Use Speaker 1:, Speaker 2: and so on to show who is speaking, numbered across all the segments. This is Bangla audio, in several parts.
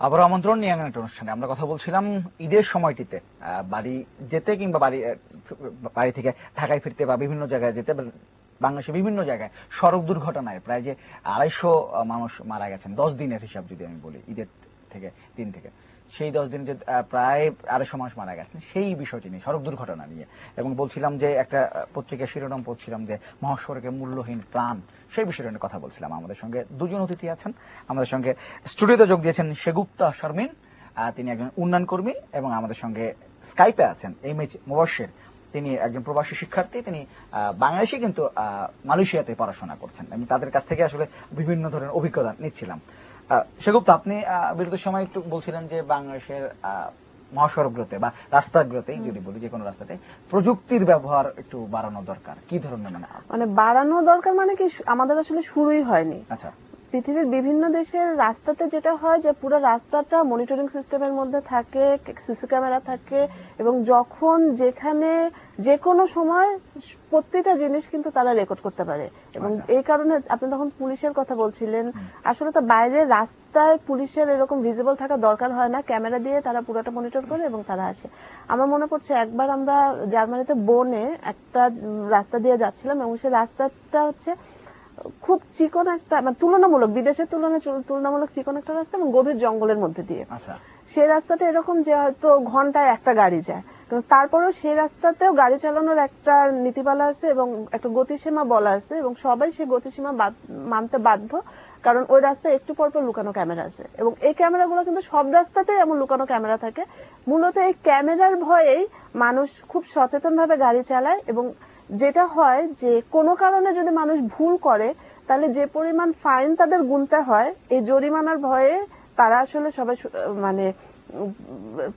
Speaker 1: আবার আমন্ত্রণ নিয়ে একটা অনুষ্ঠানে আমরা কথা বলছিলাম ঈদের সময়টিতে বাড়ি যেতে কিংবা বাড়ি থেকে ঢাকায় ফিরতে বা বিভিন্ন জায়গায় যেতে বাংলাদেশের বিভিন্ন জায়গায় সড়ক দুর্ঘটনায় প্রায় যে 250 মানুষ মারা গেছেন 10 দিনের হিসাব যদি আমি বলি ঈদের থেকে দিন থেকে সেই 10 দিন যে প্রায় 250 মানুষ মারা গেছেন সেই বিষয়টি নিয়ে সড়ক দুর্ঘটনা নিয়ে এবং বলছিলাম যে একটা পত্রিকার শিরোনাম পড়ছিলাম যে মহাসড়কে মূল্যহীন প্রাণ সেই বিষয়টা নিয়ে কথা বলছিলাম। আমাদের সঙ্গে দুজন অতিথি আছেন, আমাদের সঙ্গে স্টুডিওতে যোগ দিয়েছেন সেগুপ্তা শারমিন, তিনি একজন উন্নয়ন কর্মী, এবং আমাদের সঙ্গে স্কাইপে আছেন এমএইচ মুবাশশির, তিনি একজন প্রবাসী শিক্ষার্থী, তিনি বাংলাদেশে কিন্তু মালয়েশিয়াতে পড়াশোনা করছেন। আমি তাদের কাছ থেকে আসলে বিভিন্ন ধরনের অভিজ্ঞতা নিচ্ছিলাম। সেগুপ্তা, আপনি বিরতির সময় একটু বলছিলেন যে বাংলাদেশের মহাসড়কগুলোতে বা রাস্তাগুলোতেই যদি বলি যে কোনো রাস্তাতে প্রযুক্তির ব্যবহার একটু বাড়ানো দরকার, কি ধরনের
Speaker 2: মানে বাড়ানো দরকার মানে কি, আমাদের আসলে শুরুই হয়নি।
Speaker 1: আচ্ছা,
Speaker 2: পৃথিবীর বিভিন্ন দেশের রাস্তাতে যেটা হয় যে পুরো রাস্তাটা মনিটরিং সিস্টেমের মধ্যে থাকে, সিসি ক্যামেরা থাকে, এবং যখন যেখানে যে কোনো সময় প্রত্যেকটা জিনিস কিন্তু তারা রেকর্ড করতে পারে। এবং এই কারণে আপনি তখন পুলিশের কথা বলছিলেন, আসলে তো বাইরে রাস্তায় পুলিশের এরকম ভিজিবল থাকা দরকার হয় না, ক্যামেরা দিয়ে তারা পুরোটা মনিটর করে এবং তারা আসে। আমার মনে পড়ছে একবার আমরা জার্মানিতে বোনে একটা রাস্তা দিয়ে যাচ্ছিলাম এবং সেই রাস্তাটা হচ্ছে খুব চিকন একটা, মানে তুলনামূলক বিদেশের তুলনামূলক চিকন একটা রাস্তা এবং গভীর জঙ্গলের মধ্যে দিয়ে। সেই রাস্তাটা এরকম যে হয়তো ঘন্টায় একটা গাড়ি যায়, কিন্তু তারপরেও সেই রাস্তাতেও গাড়ি চালানোর একটা নীতিমালা আছে এবং একটা গতিসীমা বলা আছে, এবং সবাই সেই গতিসীমা মানতে বাধ্য, কারণ ওই রাস্তায় একটু পর পর লুকানো ক্যামেরা আছে। এবং এই ক্যামেরাগুলো কিন্তু সব রাস্তাতেই এমন লুকানো ক্যামেরা থাকে। মূলত এই ক্যামেরার ভয়েই মানুষ খুব সচেতন ভাবে গাড়ি চালায়, এবং যেটা হয় যে কোনো কারণে যদি মানুষ ভুল করে তাহলে যে পরিমাণ ফাইন তাদের গুনতে হয়, এই জরিমানার ভয়ে তারা আসলে সবাই মানে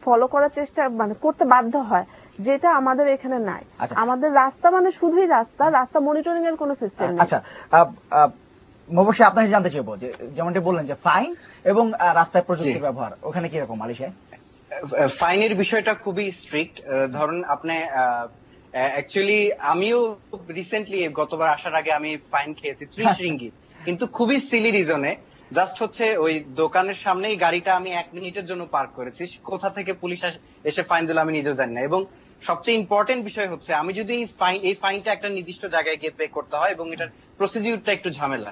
Speaker 2: ফলো করার চেষ্টা মানে করতে বাধ্য হয়, যেটা আমাদের এখানে নাই। আমাদের রাস্তা মানে শুধুই রাস্তা মনিটরিং এর কোনো সিস্টেম নেই।
Speaker 1: আচ্ছা, অবশ্যই আপনাকে জানতে চাইবো যে যেমনটি বললেন যে ফাইন এবং রাস্তায় প্রযুক্তির ব্যবহার ওখানে কি রকম মালয়েশিয়ায়?
Speaker 3: ফাইনের বিষয়টা খুবই স্ট্রিক্ট। ধরুন আপনি অ্যাকচুয়ালি আমিও রিসেন্টলি গতবার আসার আগে আমি ফাইন খেয়েছি 30 রিঙ্গিত, কিন্তু খুবই সিলি রিজনে। জাস্ট হচ্ছে ওই দোকানের সামনেই গাড়িটা আমি 1 মিনিটের জন্য পার্ক করেছি, কোথা থেকে পুলিশ এসে ফাইন দিল আমি নিজেও জানি না। এবং সবচেয়ে ইম্পর্টেন্ট বিষয় হচ্ছে আমি যদি এই ফাইনটা একটা নির্দিষ্ট জায়গায় গিয়ে পে করতে হয় এবং এটার প্রসিডিউরটা একটু ঝামেলা,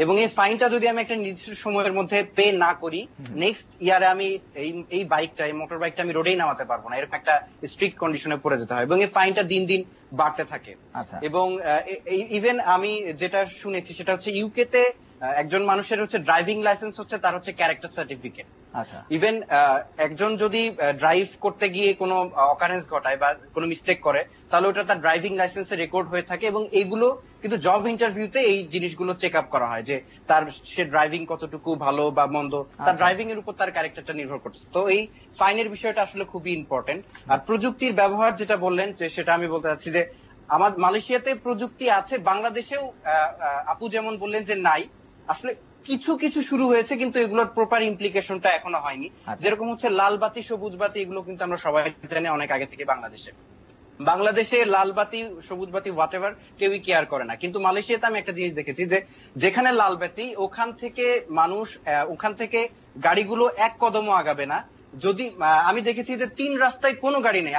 Speaker 3: এবং এই ফাইনটা যদি আমি একটা নির্দিষ্ট সময়ের মধ্যে পে না করি, নেক্সট ইয়ারে আমি এই মোটর বাইকটা আমি রোডেই নামাতে পারবো না, এরকম একটা স্ট্রিক্ট কন্ডিশনে পড়ে যেতে হয় এবং এই ফাইনটা দিন দিন বাড়তে থাকে। এবং ইভেন আমি যেটা শুনেছি সেটা হচ্ছে ইউকে তে একজন মানুষের হচ্ছে ড্রাইভিং লাইসেন্স হচ্ছে তার হচ্ছে ক্যারেক্টার সার্টিফিকেট। ইভেন একজন যদি ড্রাইভ করতে গিয়ে কোনো অকারেন্স ঘটায় বা কোনো মিস্টেক করে, তাহলে ওটা তার ড্রাইভিং লাইসেন্সে রেকর্ড হয়ে থাকে, এবং এইগুলো কিন্তু জব ইন্টারভিউতে এই জিনিসগুলো চেক আপ করা হয় যে সে ড্রাইভিং কতটুকু ভালো বা মন্দ, তার ড্রাইভিং এর উপর তার ক্যারেক্টারটা নির্ভর করছে। তো এই ফাইনের বিষয়টা আসলে খুবই ইম্পর্টেন্ট। আর প্রযুক্তির ব্যবহার যেটা বললেন যে সেটা আমি বলতে চাচ্ছি যে আমাদের মালয়েশিয়াতে প্রযুক্তি আছে, বাংলাদেশেও আপু যেমন বললেন যে নাই, আসলে কিছু কিছু শুরু হয়েছে কিন্তু এগুলোর প্রপার ইমপ্লিকেশনটা এখনো হয়নি। যেরকম হচ্ছে লাল বাতি সবুজ বাতি, এগুলো কিন্তু আমরা সবাই জানি অনেক আগে থেকে বাংলাদেশে লাল বাতি সবুজ বাতি হোয়াটএভার কেউই কেয়ার করে না, কিন্তু মালয়েশিয়াতে আমি একটা জিনিস দেখেছি যে যেখানে লাল বাতি ওখান থেকে গাড়িগুলো এক কদমও আগাবে না। যদি আমি দেখেছি যে 3 রাস্তায় কোনো গাড়ি নেই,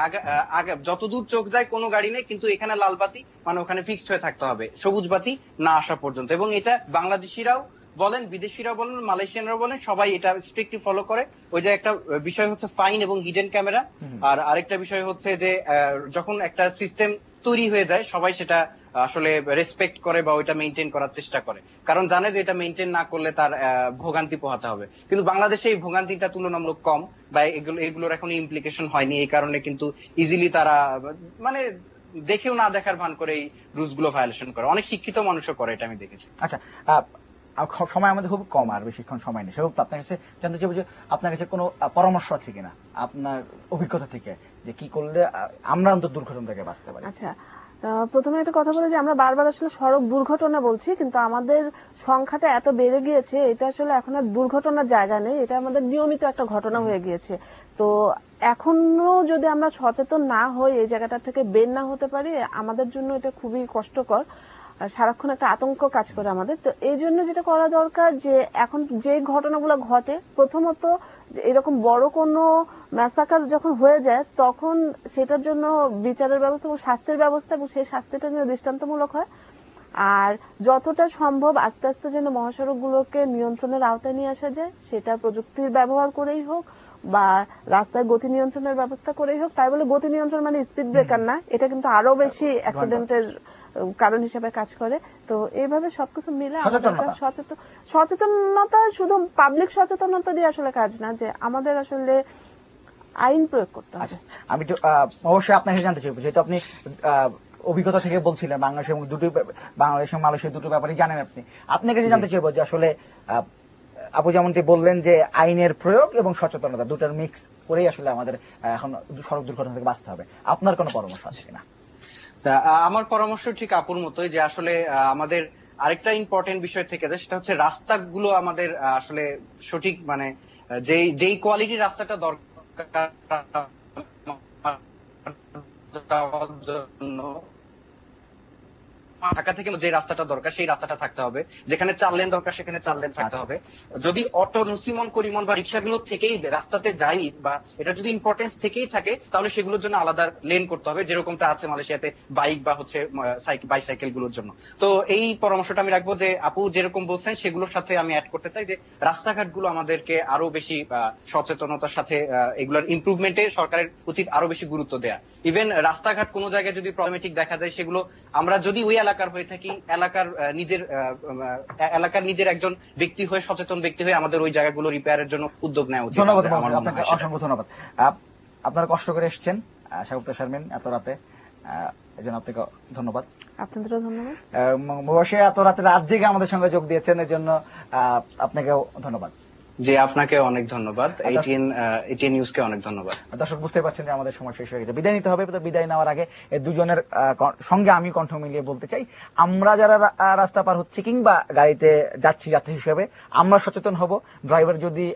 Speaker 3: যতদূর চোখ যায় কোনো গাড়ি নেই, কিন্তু এখানে লাল বাতি মানে ওখানে ফিক্সড হয়ে থাকতে হবে সবুজ বাতি না আসা পর্যন্ত। এবং এটা বাংলাদেশিরাও বলেন, বিদেশিরাও বলেন, মালয়েশিয়ানরাও বলেন, সবাই এটা স্ট্রিক্টলি ফলো করে। ওই যে একটা বিষয় হচ্ছে ফাইন এবং হিডেন ক্যামেরা, আর আরেকটা বিষয় হচ্ছে যে যখন একটা সিস্টেম তৈরি হয়ে যায় সবাই সেটা আসলে রেসপেক্ট করে বা ওইটা মেইনটেইন করার চেষ্টা করে, কারণ জানে যে এটা মেইনটেইন না করলে তার ভোগান্তি পোহাতে হবে। কিন্তু বাংলাদেশে এই ভোগান্তিটা তুলনামূলক কম, বা এগুলোর এখন ইমপ্লিকেশন হয়নি, এই কারণে কিন্তু ইজিলি তারা মানে দেখেও না দেখার ভান করে এই রুলস গুলো ভায়োলেশন করে। অনেক শিক্ষিত মানুষও করে, এটা আমি দেখেছি।
Speaker 1: আচ্ছা, সময় আমাদের খুব কম, আর বেশিক্ষণ সময় নেই। সেহেতু আপনার কাছে জানতে চাইবো যে আপনার কাছে কোনো পরামর্শ আছে কিনা আপনার অভিজ্ঞতা থেকে, যে কি করলে আমরা অন্তত দুর্ঘটনা থেকে বাঁচতে পারি।
Speaker 2: আচ্ছা, প্রথমে একটা কথা বলে যে আমরা বারবার আসলে সড়ক দুর্ঘটনা বলছি, কিন্তু আমাদের সংখ্যাটা এত বেড়ে গিয়েছে, এটা আসলে এখন আর দুর্ঘটনার জায়গা নেই, এটা আমাদের নিয়মিত একটা ঘটনা হয়ে গিয়েছে। তো এখনো যদি আমরা সচেতন না হই, এই জায়গাটা থেকে বের না হতে পারি, আমাদের জন্য এটা খুবই কষ্টকর। সারাক্ষণ একটা আতঙ্ক কাজ করে আমাদের। তো এই জন্য যেটা করা দরকার, যে এখন যে ঘটনাগুলো ঘটে, প্রথমত যে এরকম বড় কোনো ম্যাসাকার যখন হয়ে যায় তখন সেটার জন্য বিচারের ব্যবস্থা এবং শাস্তির ব্যবস্থা, এবং সেই শাস্তিটা যেন দৃষ্টান্তমূলক হয়। আর যতটা সম্ভব আস্তে আস্তে যেন মহাসড়কগুলোকে নিয়ন্ত্রণের আওতায় নিয়ে আসা যায়, সেটা প্রযুক্তির ব্যবহার করেই হোক বা রাস্তায় গতি নিয়ন্ত্রণের ব্যবস্থা করেই হোক। তাই বলে গতি নিয়ন্ত্রণ মানে স্পিড ব্রেকার না, এটা কিন্তু আরো বেশি অ্যাক্সিডেন্টের কারণ হিসেবে কাজ করে। তো এইভাবে সবকিছু মিলে সচেতনতা, শুধু পাবলিক সচেতনতা দিয়ে আসলে কাজ না, যে আমাদের আসলে আইন প্রয়োগ করতে হবে।
Speaker 1: আচ্ছা, আমি তো অবশ্যই আপনাকে জানতে চাইবো, যেহেতু আপনি অভিজ্ঞতা থেকে বলছিলেন বাংলাদেশ এবং বাংলাদেশ এবং মালয়েশিয়ার দুটো ব্যাপারই জানেন, আপনার কাছে জানতে চাইবো যে আসলে আপু যেমনটি বললেন যে আইনের প্রয়োগ এবং সচেতনতা দুটার মিক্স করেই আসলে আমাদের এখন সড়ক দুর্ঘটনা থেকে বাঁচতে হবে। আপনার কোনো পরামর্শ আছে কিনা?
Speaker 3: আমার পরামর্শ ঠিক আপুর মতোই, যে আসলে আমাদের আরেকটা ইম্পর্টেন্ট বিষয় থেকে যায়, সেটা হচ্ছে রাস্তাগুলো আমাদের আসলে সঠিক, মানে যেই কোয়ালিটির রাস্তাটা দরকার জন্য ঢাকা থেকে যে রাস্তাটা দরকার সেই রাস্তাটা থাকতে হবে, যেখানে 4 লেন দরকার সেখানে 4 লেন থাকতে হবে। যদি অটো নসিমন করিমন বা রিক্সাগুলো থেকেই রাস্তাতে যাই, বা এটা যদি ইম্পর্টেন্স থেকেই থাকে, তাহলে সেগুলোর জন্য আলাদা লেন করতে হবে, যেরকমটা আছে মালয়েশিয়াতে বাইক বা হচ্ছে বাইসাইকেল গুলোর জন্য। তো এই পরামর্শটা আমি রাখবো, যে আপু যেরকম বলছেন সেগুলোর সাথে আমি অ্যাড করতে চাই, যে রাস্তাঘাট গুলো আমাদেরকে আরো বেশি সচেতনতার সাথে এগুলোর ইমপ্রুভমেন্টে সরকারের উচিত আরো বেশি গুরুত্ব দেয়া। ইভেন রাস্তাঘাট কোনো জায়গায় যদি প্রবলেমেটিক দেখা যায়, সেগুলো আমরা যদি ওই এলাকার হয়ে থাকি, এলাকার নিজের একজন ব্যক্তি হয়ে, সচেতন ব্যক্তি হয়ে আমাদের ওই জায়গাগুলো রিপেয়ারের জন্য উদ্যোগ নেওয়া উচিত।
Speaker 1: ধন্যবাদ আপনাকে, অসংখ্য ধন্যবাদ। আপনারা কষ্ট করে এসেছেন শাগুফতা শারমিন এত রাতে, এই জন্য আপনাকে ধন্যবাদ।
Speaker 2: আপনাদেরও ধন্যবাদ।
Speaker 1: বসে এত রাতে রাত জেগে আমাদের সঙ্গে যোগ দিয়েছেন, এর জন্য আপনাকেও ধন্যবাদ।
Speaker 3: জি, আপনাকে অনেক ধন্যবাদ। এটিএন নিউজকে অনেক ধন্যবাদ।
Speaker 1: দর্শক বুঝতে পারছেন যে আমাদের সময় শেষ হয়ে গেছে, বিদায় নিতে হবে। বিদায় নেওয়ার আগে এই দুজনের সঙ্গে আমি কণ্ঠ মিলিয়ে বলতে চাই, আমরা যারা রাস্তা পার হচ্ছি কিংবা গাড়িতে যাচ্ছি যাত্রী হিসেবে, আমরা সচেতন হব। ড্রাইভার যদি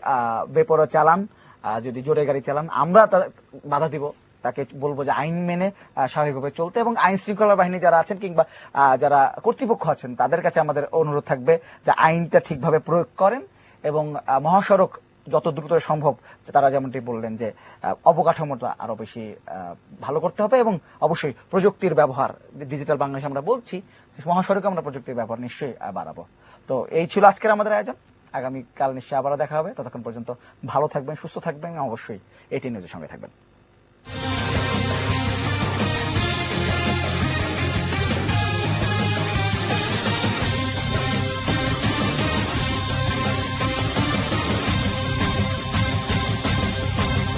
Speaker 1: বেপরোয়া চালান, যদি জোরে গাড়ি চালান, আমরা বাধা দিব, তাকে বলবো যে আইন মেনে স্বাভাবিকভাবে চলতে, এবং আইন শৃঙ্খলা বাহিনী যারা আছেন কিংবা যারা কর্তৃপক্ষ আছেন তাদের কাছে আমাদের অনুরোধ থাকবে যে আইনটা ঠিকভাবে প্রয়োগ করেন, এবং মহাসড়ক যত দ্রুত সম্ভব তারা যেমনটি বললেন যে অবকাঠামোটা আরো বেশি ভালো করতে হবে, এবং অবশ্যই প্রযুক্তির ব্যবহার, ডিজিটাল বাংলাদেশ আমরা বলছি, মহাসড়কে আমরা প্রযুক্তির ব্যবহার নিশ্চয়ই বাড়াবো। তো এই ছিল আজকের আমাদের আয়োজন। আগামীকাল নিশ্চয়ই আবারও দেখা হবে। ততক্ষণ পর্যন্ত ভালো থাকবেন, সুস্থ থাকবেন, অবশ্যই এটিএন নিউজের সঙ্গে থাকবেন।